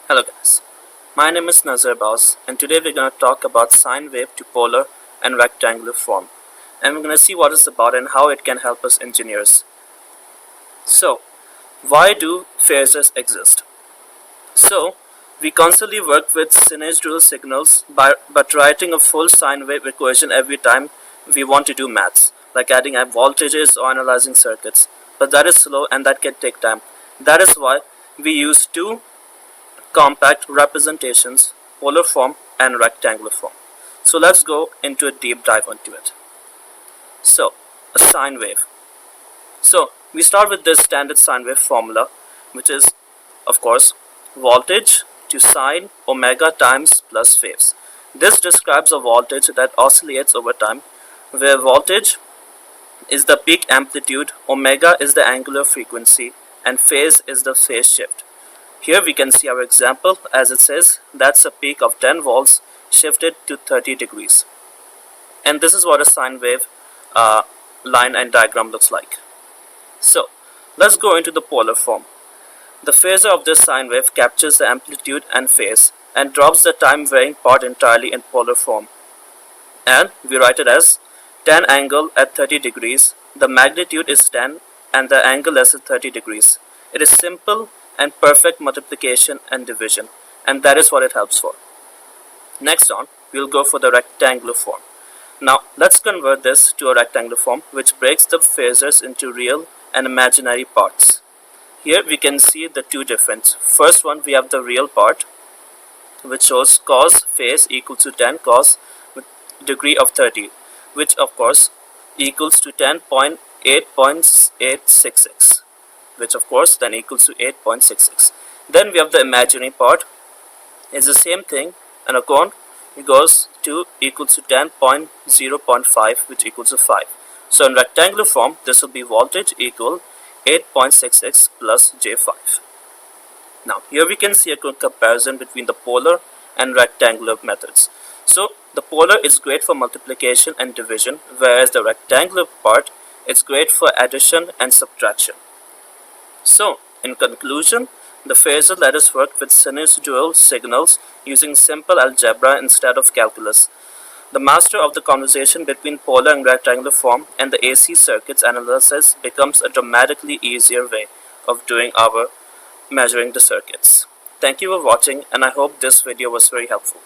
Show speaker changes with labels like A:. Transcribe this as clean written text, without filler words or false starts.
A: Hello guys, my name is Nazar Boss and today we're going to talk about sine wave to polar and rectangular form, and we're going to see what it's about and how it can help us engineers. So, why do phasors exist? So, we constantly work with sinusoidal signals but writing a full sine wave equation every time we want to do maths, like adding up voltages or analyzing circuits. But that is slow and that can take time. That is why we use two compact representations, polar form and rectangular form. So let's go into a deep dive into it. So, a sine wave. So, we start with this standard sine wave formula, which is, of course, voltage to sine omega times plus phase. This describes a voltage that oscillates over time, where voltage is the peak amplitude, omega is the angular frequency, and phase is the phase shift. Here we can see our example, as it says that's a peak of 10 volts shifted to 30 degrees. And this is what a sine wave line and diagram looks like. So let's go into the polar form. The phasor of this sine wave captures the amplitude and phase and drops the time varying part entirely in polar form. And we write it as 10 angle at 30 degrees. The magnitude is 10 and the angle is at 30 degrees. It is simple and perfect multiplication and division, and that is what it helps for. Next on, we'll go for the rectangular form. Now let's convert this to a rectangular form which breaks the phasors into real and imaginary parts. Here we can see the two difference. First one, we have the real part which shows cos phase equals to 10 cos with degree of 30, which of course equals to 10.8.866, which of course then equals to 8.66. Then we have the imaginary part. It's the same thing, and a cone goes to equals to 10.0.5, which equals to 5. So in rectangular form, this will be voltage equal 8.66 plus J5. Now here we can see a good comparison between the polar and rectangular methods. So the polar is great for multiplication and division, whereas the rectangular part is great for addition and subtraction. So, in conclusion, the phasor let us work with sinusoidal signals using simple algebra instead of calculus. The master of the conversation between polar and rectangular form and the AC circuits analysis becomes a dramatically easier way of doing our measuring the circuits. Thank you for watching, and I hope this video was very helpful.